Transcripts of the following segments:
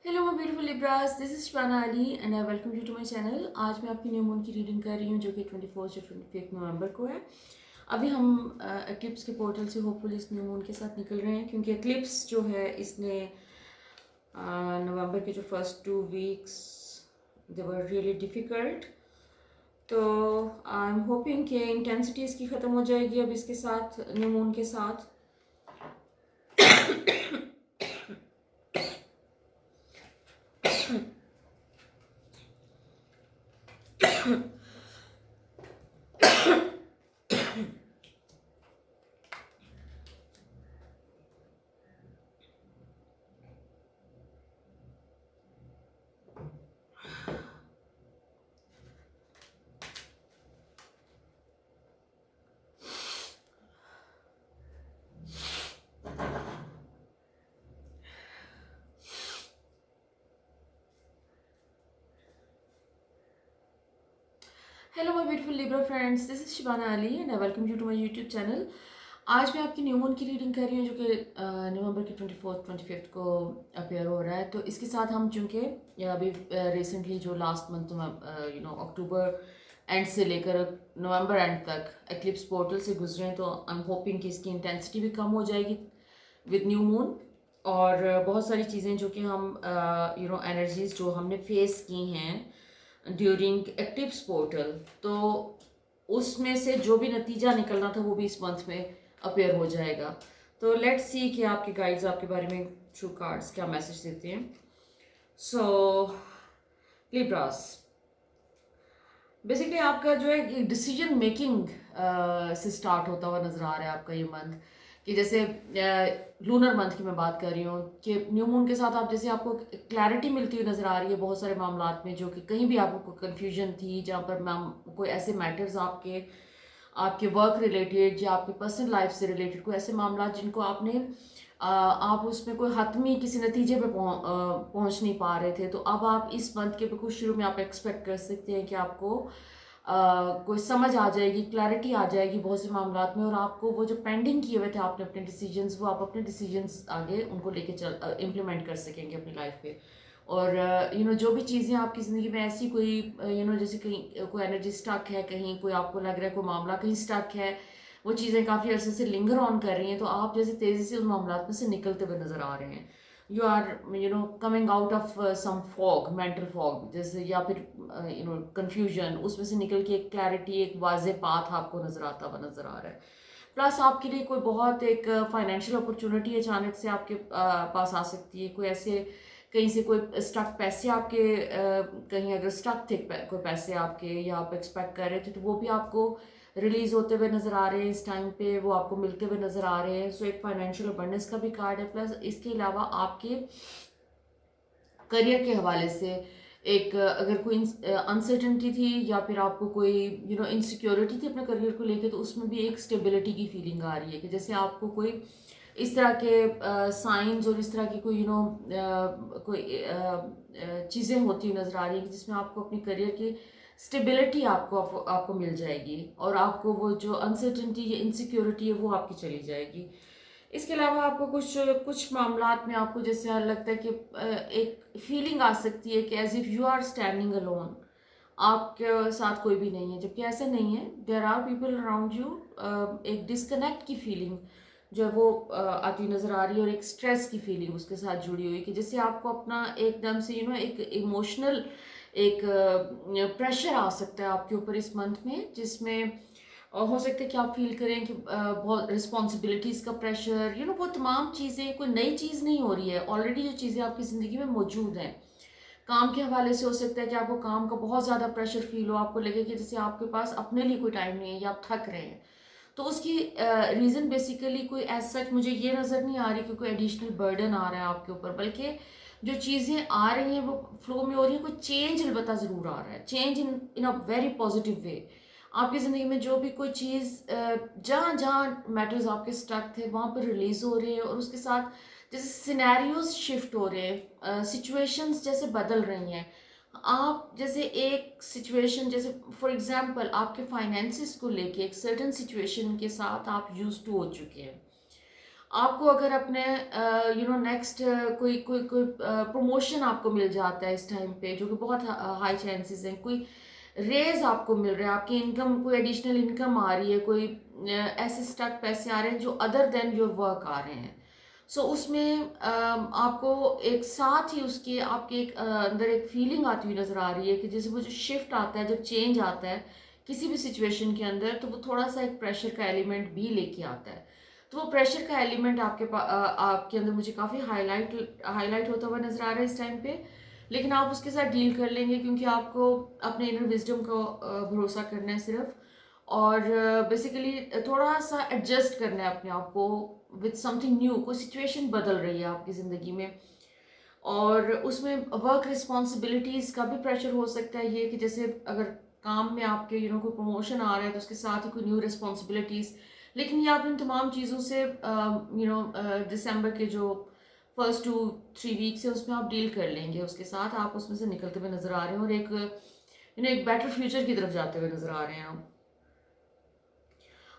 Hello my beautiful Libras, this is Shibana Ali and I welcome you to my channel. आज मैं आपकी new moon की reading कर रही हूँ जो कि 24 से 25 नवंबर को है। अभी हम एक्लिप्स के पोर्टल से होपफुली इस न्यू मून के साथ निकल रहे हैं, क्योंकि एक्लिप्स जो है इसने नवंबर के जो first 2 weeks they were really difficult. तो आई एम होपिंग कि इंटेंसिटी इसकी ख़त्म हो जाएगी अब इसके साथ, न्यू मून के साथ। Hello my beautiful Libra friends, this is Shibana Ali and I welcome you to my YouTube channel. आज मैं आपकी न्यू मून की रीडिंग कर रही हूँ जो कि नवंबर के 24 25 को अपेयर हो रहा है। तो इसके साथ हम चूँकि अभी रिसेंटली जो लास्ट मंथ में अक्टूबर एंड से लेकर नवंबर एंड तक एक्लिप्स पोर्टल से गुजरे हैं, तो आई एम होपिंग कि इसकी इंटेंसिटी भी कम हो जाएगी विद न्यू मून। और बहुत सारी चीज़ें जो कि हम एनर्जीज जो हमने फेस की हैं ड्यूरिंग एक्टिव्स पोर्टल, तो उसमें से जो भी नतीजा निकलना था वो भी इस मंथ में अपेयर हो जाएगा। तो लेट्स सी कि आपके गाइड्स आपके बारे में थ्रू कार्ड्स क्या मैसेज देते हैं। सो लिब्रास, बेसिकली आपका जो है डिसीजन मेकिंग से स्टार्ट होता हुआ नजर आ रहा है आपका ये मंथ। कि जैसे लूनर मंथ की मैं बात कर रही हूँ कि न्यू मून के साथ आप जैसे आपको क्लैरिटी मिलती हुई नजर आ रही है बहुत सारे मामलात में, जो कि कहीं भी आपको कन्फ्यूजन थी, जहाँ पर मैम कोई ऐसे मैटर्स आपके आपके वर्क रिलेटेड या आपके पर्सनल लाइफ से रिलेटेड कोई ऐसे मामला जिनको आपने आप उसमें कोई हतमी किसी नतीजे पे पहुंच नहीं पा रहे थे, तो अब आप इस मंथ के बिल्कुल शुरू में आप एक्सपेक्ट कर सकते हैं कि आपको कोई समझ आ जाएगी, क्लैरिटी आ जाएगी बहुत से मामलात में, और आपको वो जो पेंडिंग किए हुए थे आपने अपने डिसीजंस, वो आप अपने डिसीजंस आगे उनको लेके चल इम्प्लीमेंट कर सकेंगे अपनी लाइफ पे। और जो भी चीज़ें आपकी ज़िंदगी में ऐसी कोई जैसे कहीं कोई एनर्जी स्टक है, कहीं कोई आपको लग रहा है कोई मामला कहीं स्टक है, वो चीज़ें काफ़ी अरसे से लिंगर ऑन कर रही हैं, तो आप जैसे तेज़ी से उन मामला में से निकलते हुए नज़र आ रहे हैं। You are coming out of some fog, mental fog जैसे, या फिर कन्फ्यूजन, उसमें से निकल के एक क्लैरिटी, एक वाजे पाथ आपको नज़र आता हुआ नज़र आ रहा है। प्लस आपके लिए कोई बहुत एक फाइनेंशियल अपॉर्चुनिटी अचानक से आपके पास आ सकती है। कोई ऐसे कहीं से कोई स्टक पैसे आपके कहीं अगर स्टक थे कोई पैसे आपके, या आप एक्सपेक्ट कर रहे थे, तो वो भी आपको रिलीज होते हुए नजर आ रहे हैं इस टाइम पे, वो आपको मिलते हुए नजर आ रहे हैं। सो एक फाइनेंशियल अबंडेंस का भी कार्ड है। प्लस इसके अलावा आपके करियर के हवाले से एक अगर कोई अनसर्टेनिटी थी, या फिर आपको कोई इनसिक्योरिटी थी अपने करियर को लेके, तो उसमें भी एक स्टेबिलिटी की फीलिंग आ रही है कि जैसे आपको कोई इस तरह के साइंस और इस तरह की कोई कोई चीज़ें होती नज़र आ रही है जिसमें आपको अपनी करियर की स्टेबिलिटी आपको मिल जाएगी, और आपको वो जो अनसर्टेनिटी या इनसिक्योरिटी है वो आपकी चली जाएगी। इसके अलावा आपको कुछ कुछ मामलात में आपको जैसे लगता है कि एक फीलिंग आ सकती है कि as if you are standing alone, आपके साथ कोई भी नहीं है, जबकि ऐसा नहीं है। There are people around you. एक डिस्कनेक्ट की फीलिंग जो है वो आती नज़र आ रही है, और एक स्ट्रेस की फीलिंग उसके साथ जुड़ी हुई कि जैसे आपको अपना एकदम से एक इमोशनल एक प्रेशर आ सकता है आपके ऊपर इस मंथ में, जिसमें हो सकता है कि आप फील करें कि बहुत रिस्पॉन्सिबिलिटीज़ का प्रेशर, वो तमाम चीज़ें कोई नई चीज़ नहीं हो रही है, ऑलरेडी जो चीज़ें आपकी ज़िंदगी में मौजूद हैं। काम के हवाले से हो सकता है कि आपको काम का बहुत ज़्यादा प्रेशर फील हो, आपको लगे कि जैसे आपके पास अपने लिए कोई टाइम नहीं है या आप थक रहे हैं। तो उसकी रीज़न बेसिकली कोई एज सच मुझे ये नज़र नहीं आ रही कि कोई एडिशनल बर्डन आ रहा है आपके ऊपर, बल्कि जो चीज़ें आ रही हैं वो फ्लो में हो रही है। कोई चेंज अलबत्ता ज़रूर आ रहा है, change in a very positive way. आपकी ज़िंदगी में जो भी कोई चीज़ जहाँ जहाँ मैटर्स आपके स्टक थे वहाँ पर रिलीज़ हो रहे हैं, और उसके साथ जैसे सिनेरियोज शिफ्ट हो रहे हैं, सिचुएशंस जैसे बदल रही हैं। आप जैसे एक सिचुएशन, जैसे फॉर एग्जांपल आपके फाइनेंसिस को लेके एक सर्टेन सिचुएशन के साथ आप यूज टू हो चुके हैं, आपको अगर अपने नेक्स्ट कोई कोई कोई प्रमोशन आपको मिल जाता है इस टाइम पे, जो कि बहुत हाई चांसेस हैं, कोई रेज आपको मिल रहा है, आपकी इनकम, कोई एडिशनल इनकम आ रही है, कोई ऐसे स्टक पैसे आ रहे हैं जो अदर देन योर वर्क आ रहे हैं। सो उसमें आपको एक साथ ही उसके आपके एक अंदर एक फीलिंग आती हुई नज़र आ रही है कि जैसे वो जो शिफ्ट आता है, जब चेंज आता है किसी भी सिचुएशन के अंदर, तो वो थोड़ा सा एक प्रेशर का एलिमेंट भी लेके आता है। तो वो प्रेशर का एलिमेंट आपके अंदर मुझे काफ़ी हाईलाइट होता हुआ नज़र आ रहा है इस टाइम पे। लेकिन आप उसके साथ डील कर लेंगे, क्योंकि आपको अपने इनर विजडम को भरोसा करना है सिर्फ, और बेसिकली थोड़ा सा एडजस्ट करना है अपने आप को विद समथिंग न्यू। कोई सिचुएशन बदल रही है आपकी ज़िंदगी में, और उसमें वर्क रिस्पॉन्सिबिलिटीज़ का भी प्रेशर हो सकता है। ये कि जैसे अगर काम में आपके कोई प्रमोशन आ रहा है, तो उसके साथ ही कोई न्यू रिस्पॉन्सिबिलिटीज़, लेकिन ये आप इन तमाम चीज़ों से दिसंबर के जो फर्स्ट 2-3 वीक्स है उसमें आप डील कर लेंगे, उसके साथ आप उसमें से निकलते हुए नज़र आ रहे हैं, और एक बेटर फ्यूचर की तरफ जाते हुए नज़र आ रहे हैं आप।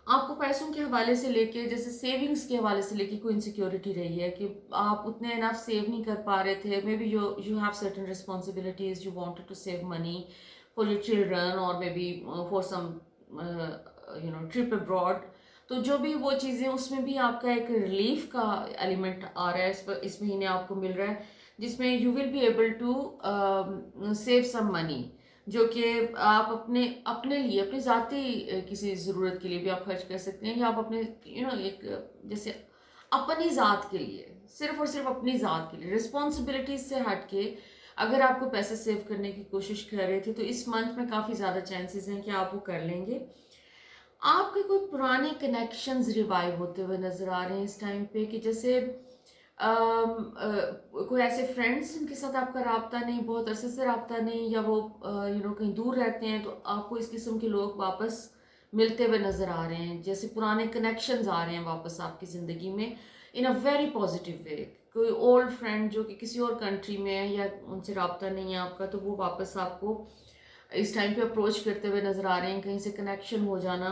आपको पैसों के हवाले से लेके, जैसे सेविंग्स के हवाले से लेके कोई इनसिक्योरिटी रही है कि आप उतने इनफ सेव नहीं कर पा रहे थे, maybe you have certain responsibilities, you wanted to save money for your children, और maybe for some trip abroad. तो जो भी वो चीज़ें, उसमें भी आपका एक रिलीफ का एलिमेंट आ रहा है इस महीने आपको मिल रहा है, जिसमें you will be able to save some money, जो कि आप अपने अपने लिए, अपनी ज़ाती किसी ज़रूरत के लिए भी आप खर्च कर सकते हैं, या आप अपने एक जैसे अपनी ज़ात के लिए, सिर्फ और सिर्फ अपनी ज़ात के लिए, रिस्पॉन्सिबिलिटीज से हट के अगर आपको पैसे सेव करने की कोशिश कर रहे थे, तो इस मंथ में काफ़ी ज़्यादा चांसेस हैं कि आप वो कर लेंगे। आपके कोई पुराने कनेक्शंस रिवाइव होते हुए नज़र आ रहे हैं इस टाइम पे, कि जैसे कोई ऐसे फ्रेंड्स जिनके साथ आपका राब्ता नहीं, बहुत अरसे से राब्ता नहीं, या वो कहीं दूर रहते हैं, तो आपको इस किस्म के लोग वापस मिलते हुए नज़र आ रहे हैं, जैसे पुराने कनेक्शंस आ रहे हैं वापस आपकी ज़िंदगी में इन अ वेरी पॉजिटिव वे। कोई ओल्ड फ्रेंड जो कि किसी और कंट्री में है, या उनसे राब्ता नहीं है आपका, तो वो वापस आपको इस टाइम पे अप्रोच करते हुए नज़र आ रहे हैं, कहीं से कनेक्शन हो जाना।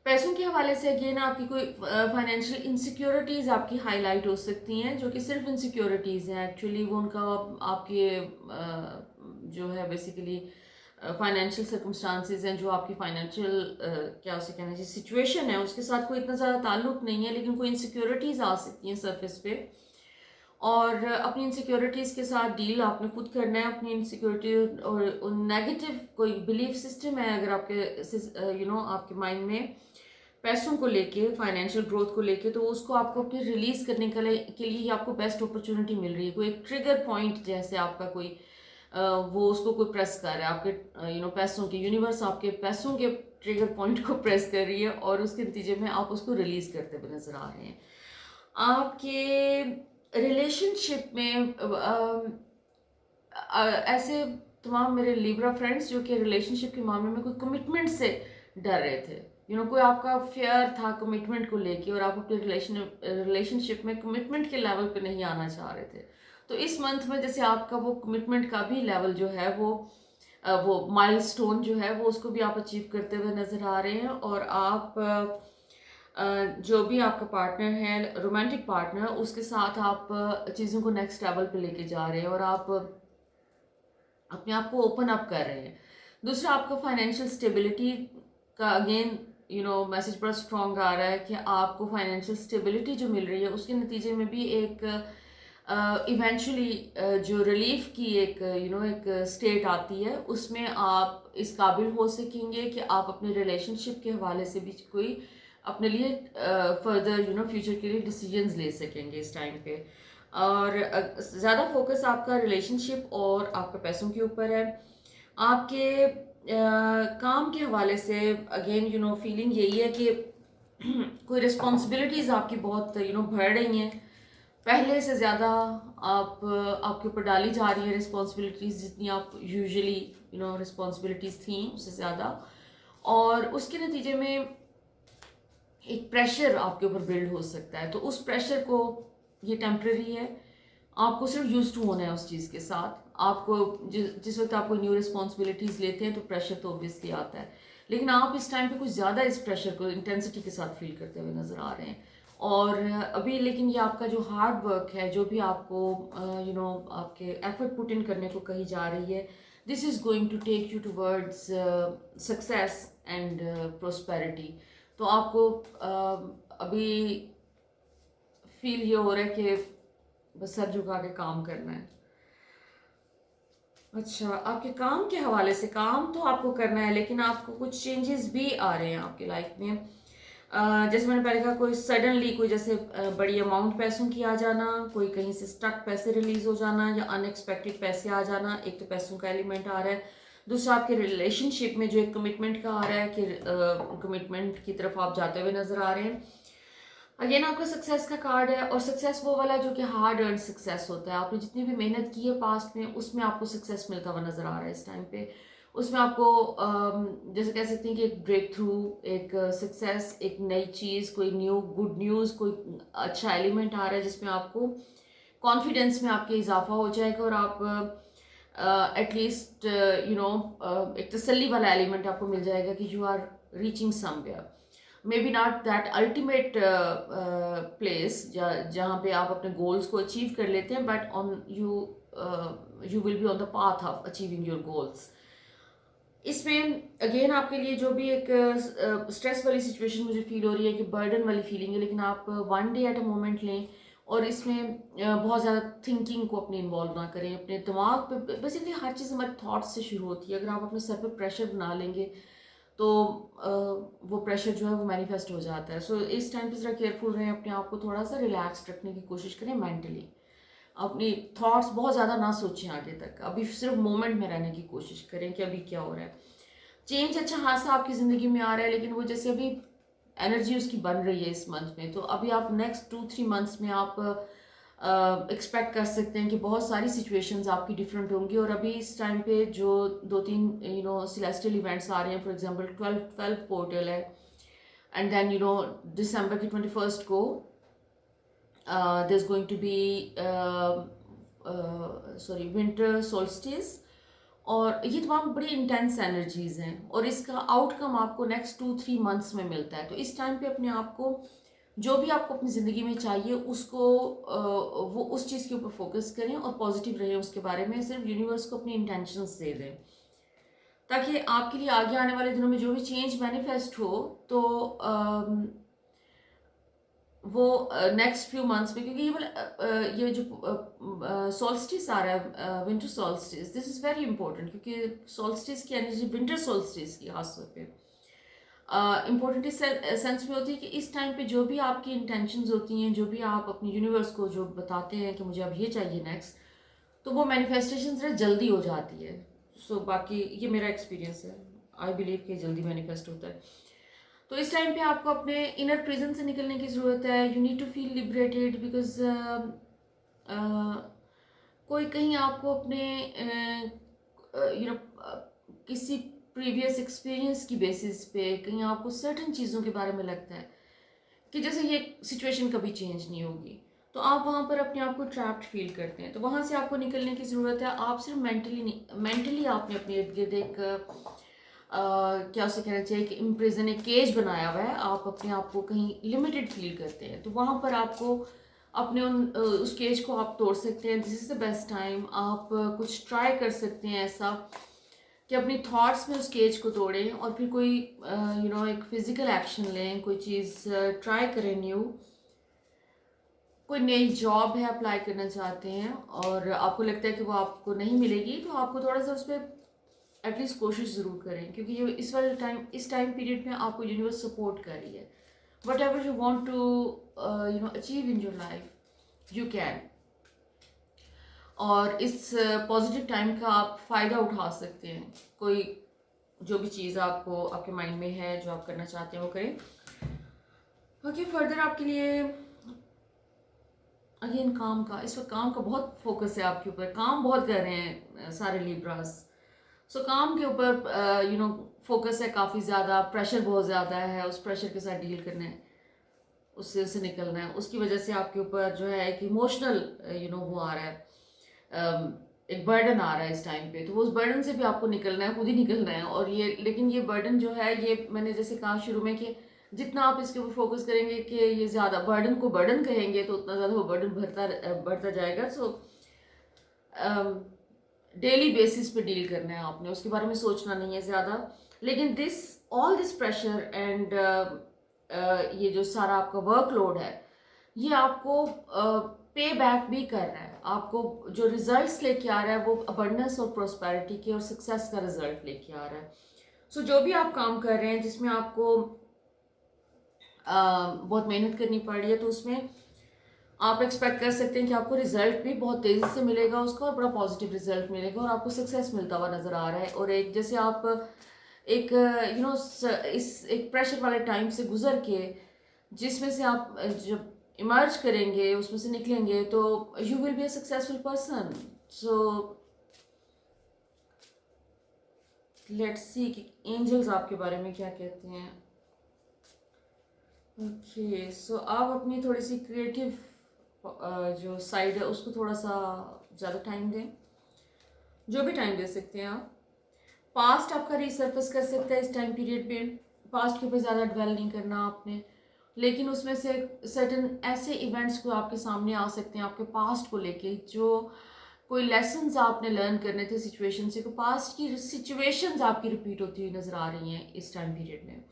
पैसों के हवाले से अगेन आपकी कोई फाइनेंशियल इनसिक्योरिटीज़ आपकी हाईलाइट हो सकती हैं, जो कि सिर्फ इनसिक्योरिटीज़ हैं एक्चुअली, वो उनका आपके जो है बेसिकली फाइनेंशियल सर्कमस्टांसिस हैं, जो आपकी फाइनेंशियल क्या उसे कहना चाहिए, सिचुएशन है, उसके साथ कोई इतना ज़्यादा ताल्लुक नहीं है, लेकिन कोई इनसिक्योरिटीज़ आ सकती हैं सरफेस पे, और अपनी इनसिक्योरिटीज़ के साथ डील आपने खुद करना है। अपनी इनसिक्योरिटी और नेगेटिव कोई बिलीफ सिस्टम है अगर आपके आपके माइंड में पैसों को लेके, फाइनेंशियल ग्रोथ को लेके, तो उसको आपको अपने रिलीज करने के लिए आपको बेस्ट अपॉर्चुनिटी मिल रही है। कोई एक ट्रिगर पॉइंट जैसे आपका कोई वो उसको कोई प्रेस कर रहा है, आपके पैसों के यूनिवर्स आपके पैसों के ट्रिगर पॉइंट को प्रेस कर रही है, और उसके नतीजे में आप उसको रिलीज करते हुए नजर आ रहे हैं। आपके रिलेशनशिप में ऐसे तमाम मेरे लिब्रा फ्रेंड्स जो कि रिलेशनशिप के मामले में कोई कमिटमेंट से डर रहे थे, कोई आपका फेयर था कमिटमेंट को लेके, और आप अपने रिलेशनशिप में कमिटमेंट के लेवल पे नहीं आना चाह रहे थे, तो इस मंथ में जैसे आपका वो कमिटमेंट का भी लेवल जो है वो माइलस्टोन जो है वो उसको भी आप अचीव करते हुए नजर आ रहे हैं, और आप जो भी आपका पार्टनर है, रोमांटिक पार्टनर, उसके साथ आप चीज़ों को नेक्स्ट लेवल पे लेके जा रहे हैं, और आप अपने आप को ओपन अप कर रहे हैं। दूसरा, आपका फाइनेंशियल स्टेबिलिटी का अगेन मैसेज बड़ा स्ट्रॉन्ग आ रहा है कि आपको फाइनेंशियल स्टेबिलिटी जो मिल रही है, उसके नतीजे में भी एक इवेंचुअली जो रिलीफ की एक स्टेट आती है, उसमें आप इस काबिल हो सकेंगे कि आप अपने रिलेशनशिप के हवाले से भी कोई अपने लिए फर्दर फ्यूचर के लिए डिसीजंस ले सकेंगे इस टाइम पे। और ज़्यादा फोकस आपका रिलेशनशिप और आपके पैसों के ऊपर है। आपके काम के हवाले से अगेन फीलिंग यही है कि कोई रिस्पॉन्सिबिलिटीज़ आपकी बहुत बढ़ रही हैं, पहले से ज़्यादा आप आपके ऊपर डाली जा रही है रिस्पॉन्सिबिलिटीज़, जितनी आप यूजुअली रिस्पॉन्सिबिलिटीज़ थी उससे ज़्यादा, और उसके नतीजे में एक प्रेशर आपके ऊपर बिल्ड हो सकता है। तो उस प्रेशर को, ये टेम्परेरी है, आपको सिर्फ यूज टू होना है उस चीज़ के साथ। आपको जिस वक्त आप कोई न्यू रिस्पॉन्सिबिलिटीज़ लेते हैं तो प्रेशर तो ऑब्वियसली आता है, लेकिन आप इस टाइम पे कुछ ज़्यादा इस प्रेशर को इंटेंसिटी के साथ फील करते हुए नज़र आ रहे हैं। और अभी लेकिन ये आपका जो हार्ड वर्क है, जो भी आपको आपके एफर्ट पुट इन करने को कही जा रही है, this is going to take you towards success and prosperity. तो आपको अभी फील ये हो रहा है कि बस सर झुका के काम करना है। अच्छा, आपके काम के हवाले से, काम तो आपको करना है लेकिन आपको कुछ चेंजेस भी आ रहे हैं आपकी लाइफ में। जैसे मैंने पहले कहा, कोई सडनली कोई जैसे बड़ी अमाउंट पैसों की आ जाना, कोई कहीं से स्टक पैसे रिलीज हो जाना या अनएक्सपेक्टेड पैसे आ जाना। एक तो पैसों का एलिमेंट आ रहा है, दूसरा आपके रिलेशनशिप में जो एक कमिटमेंट का आ रहा है कि कमिटमेंट की तरफ आप जाते हुए नजर आ रहे हैं। अगेन आपका सक्सेस का कार्ड है, और सक्सेस वो वाला जो कि हार्ड अर्न सक्सेस होता है। आपने जितनी भी मेहनत की है पास्ट में, उसमें आपको सक्सेस मिलता हुआ नजर आ रहा है इस टाइम पे। उसमें आपको जैसे कह सकते हैं कि एक ब्रेक थ्रू, एक सक्सेस, एक नई चीज़, कोई न्यू गुड न्यूज़, कोई अच्छा एलिमेंट आ रहा है जिसमें आपको कॉन्फिडेंस में आपके इजाफा हो जाएगा, और आप एटलीस्ट एक तसल्ली वाला एलिमेंट आपको मिल जाएगा कि you are reaching somewhere. Maybe not that ultimate place जहाँ पे आप अपने गोल्स को अचीव कर लेते हैं, but on you will be on the path of achieving your goals. इसमें अगेन आपके लिए जो भी एक स्ट्रेस वाली सिचुएशन मुझे फील हो रही है कि बर्डन वाली फीलिंग है, लेकिन आप one day at a moment लें, और इसमें बहुत ज़्यादा थिंकिंग को अपने इन्वॉल्व ना करें। अपने दिमाग पे बेसिकली हर चीज़ हमारे थॉट्स से शुरू होती है। अगर आप अपने सर पे प्रेशर बना लेंगे तो वो प्रेशर जो है वो मैनिफेस्ट हो जाता है। सो इस टाइम पे ज़रा केयरफुल रहें, अपने आप को थोड़ा सा रिलैक्स रखने की कोशिश करें मेंटली। अपनी थॉट्स बहुत ज़्यादा ना सोचें आगे तक, अभी सिर्फ मोमेंट में रहने की कोशिश करें कि अभी क्या हो रहा है। चेंज अच्छा खासा आपकी ज़िंदगी में आ रहा है, लेकिन वो जैसे अभी एनर्जी उसकी बन रही है इस मंथ में, तो अभी आप नेक्स्ट 2-3 मंथ्स में आप एक्सपेक्ट कर सकते हैं कि बहुत सारी सिचुएशंस आपकी डिफरेंट होंगी। और अभी इस टाइम पे जो 2-3 सिलेस्टियल इवेंट्स आ रहे हैं, फॉर एग्जांपल 12 पोर्टल है, एंड देन दिसंबर की 21st को there's going to be winter solstice, और ये तमाम बड़ी इंटेंस एनर्जीज हैं, और इसका आउटकम आपको नेक्स्ट 2-3 मंथ्स में मिलता है। तो इस टाइम पे अपने आप को, जो भी आपको अपनी ज़िंदगी में चाहिए उसको वो उस चीज़ के ऊपर फोकस करें और पॉजिटिव रहें उसके बारे में। सिर्फ यूनिवर्स को अपनी इंटेंशंस दे दें, ताकि आपके लिए आगे आने वाले दिनों में जो भी चेंज मैनिफेस्ट हो, तो वो नेक्स्ट फ्यू मंथ्स में, क्योंकि ये जो सॉल्स्टिस आ रहा है, winter solstice, this is very important, क्योंकि सॉल्स्टिस की एनर्जी विंटर सॉल्स्टिस की खासतौर पे इम्पोर्टेंट इस सेंस में होती है कि इस टाइम पे जो भी आपकी इंटेंशंस होती हैं, जो भी आप अपनी यूनिवर्स को जो बताते हैं कि मुझे अब ये चाहिए नेक्स्ट, तो वो मैनिफेस्टेशन जरा जल्दी हो जाती है। सो बाकी ये मेरा एक्सपीरियंस है, आई बिलीव कि जल्दी मैनिफेस्ट होता है। तो इस टाइम पे आपको अपने इनर प्रिजन से निकलने की ज़रूरत है। You need to feel liberated, because कोई कहीं आपको अपने किसी प्रीवियस एक्सपीरियंस की बेसिस पे कहीं आपको सर्टन चीज़ों के बारे में लगता है कि जैसे ये सिचुएशन कभी चेंज नहीं होगी, तो आप वहाँ पर अपने आप को ट्रैप्ड फील करते हैं। तो वहाँ से आपको निकलने की ज़रूरत है। आप सिर्फ मेंटली नहीं, मेंटली आपने अपने इर्द गिर्द एक क्या उसे कहना चाहिए कि इम्प्रिजन, एक केज बनाया हुआ है। आप अपने आप को कहीं लिमिटेड फील करते हैं, तो वहाँ पर आपको अपने उस केज को आप तोड़ सकते हैं। This is the best time. आप कुछ ट्राई कर सकते हैं ऐसा कि अपनी थॉट्स में उस केज को तोड़ें, और फिर कोई एक फिजिकल एक्शन लें, कोई चीज़ ट्राई करें न्यू। कोई नई जॉब है, अप्लाई करना चाहते हैं और आपको लगता है कि वो आपको नहीं मिलेगी, तो आपको थोड़ा सा उस पर एटलीस्ट कोशिश ज़रूर करें, क्योंकि ये इस टाइम पीरियड में आपको यूनिवर्स सपोर्ट कर रही है। Whatever you want to achieve in your life, you can. और इस पॉजिटिव टाइम का आप फ़ायदा उठा सकते हैं। कोई जो भी चीज़ आपको आपके माइंड में है, जो आप करना चाहते हैं, वो करें। ओके, फर्दर आपके लिए अगेन काम का, इस वक्त काम का बहुत फोकस है आपके ऊपर। काम बहुत कर रहे हैं सारे लिब्रास। सो काम के ऊपर फोकस है काफ़ी ज़्यादा, प्रेशर बहुत ज़्यादा है। उस प्रेशर के साथ डील करना है, उससे निकलना है। उसकी वजह से आपके ऊपर जो है एक इमोशनल वो आ रहा है, एक बर्डन आ रहा है इस टाइम पे, तो वो उस बर्डन से भी आपको निकलना है, खुद ही निकलना है। और ये, लेकिन ये बर्डन जो है, ये मैंने जैसे कहा शुरू में कि जितना आप इसके ऊपर फोकस करेंगे कि ये ज़्यादा बर्डन को बर्डन कहेंगे, तो उतना ज़्यादा वो बर्डन बढ़ता जाएगा। सो डेली बेसिस पे डील करना है आपने, उसके बारे में सोचना नहीं है ज़्यादा। लेकिन ऑल दिस प्रेशर एंड ये जो सारा आपका वर्कलोड है, ये आपको पे बैक भी कर रहा है। आपको जो रिजल्ट्स लेके आ रहा है वो अबंडेंस और प्रोस्पेरिटी के और सक्सेस का रिजल्ट लेके आ रहा है। सो जो भी आप काम कर रहे हैं जिसमें आपको बहुत मेहनत करनी पड़ रही है, तो उसमें आप एक्सपेक्ट कर सकते हैं कि आपको रिजल्ट भी बहुत तेज़ी से मिलेगा उसका, और बड़ा पॉजिटिव रिजल्ट मिलेगा, और आपको सक्सेस मिलता हुआ नज़र आ रहा है। और एक जैसे आप एक इस एक प्रेशर वाले टाइम से गुजर के, जिसमें से आप जब इमर्ज करेंगे, उसमें से निकलेंगे, तो you will be a successful person. So let's see कि एंजल्स आपके बारे में क्या कहते हैं। ओके, सो आप अपनी थोड़ी सी क्रिएटिव जो साइड है उसको थोड़ा सा ज़्यादा टाइम दें, जो भी टाइम दे सकते हैं आप। पास्ट आपका रिसर्फेस कर सकता है इस टाइम पीरियड पे, पास्ट के ऊपर ज़्यादा डवेल नहीं करना आपने, लेकिन उसमें से सर्टन ऐसे इवेंट्स को आपके सामने आ सकते हैं आपके पास्ट को लेके, जो कोई लेसन्स आपने लर्न करने थे सिचुएशन से, को पास्ट की सिचुएशंस आपकी रिपीट होती हुई नज़र आ रही हैं इस टाइम पीरियड में।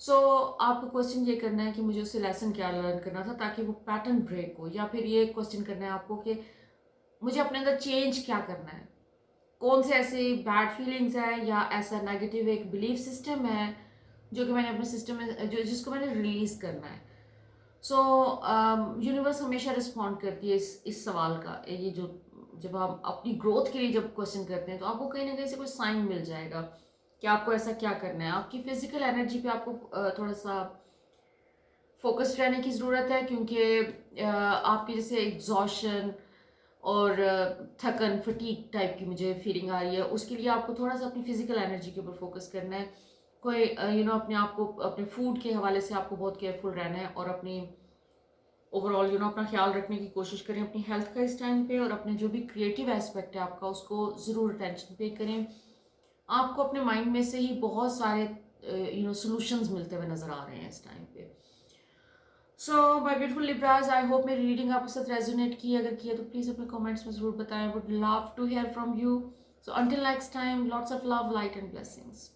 सो आपको क्वेश्चन ये करना है कि मुझे उससे लेसन क्या लर्न करना था ताकि वो पैटर्न ब्रेक हो, या फिर ये क्वेश्चन करना है आपको कि मुझे अपने अंदर चेंज क्या करना है, कौन से ऐसे बैड फीलिंग्स है या ऐसा नेगेटिव एक बिलीफ सिस्टम है जो कि मैंने अपने सिस्टम में जो जिसको मैंने रिलीज करना है। सो यूनिवर्स हमेशा रिस्पॉन्ड करती है इस सवाल का, ये जो जब हम अपनी ग्रोथ के लिए जब क्वेश्चन करते हैं, तो आपको कहीं ना कहीं से कोई साइन मिल जाएगा कि आपको ऐसा क्या करना है। आपकी फिजिकल एनर्जी पे आपको थोड़ा सा फोकस्ड रहने की ज़रूरत है, क्योंकि आपकी जैसे एग्जॉशन और थकन, फटीक टाइप की मुझे फीलिंग आ रही है, उसके लिए आपको थोड़ा सा अपनी फिजिकल एनर्जी के ऊपर फोकस करना है। कोई अपने आप को अपने फूड के हवाले से आपको बहुत केयरफुल रहना है, और अपनी ओवरऑल अपना ख्याल रखने की कोशिश करें अपनी हेल्थ का इस टाइम पे, और अपने जो भी क्रिएटिव एस्पेक्ट है आपका उसको ज़रूर अटेंशन पे करें। आपको अपने माइंड में से ही बहुत सारे सॉल्यूशंस मिलते हुए नज़र आ रहे हैं इस टाइम पे। So my beautiful लिब्राज, I hope मेरी रीडिंग आपके साथ रेजोनेट की, अगर किया तो प्लीज़ अपने कमेंट्स में ज़रूर बताएं। Would love to hear from you. So until next time, lots of love, light and blessings.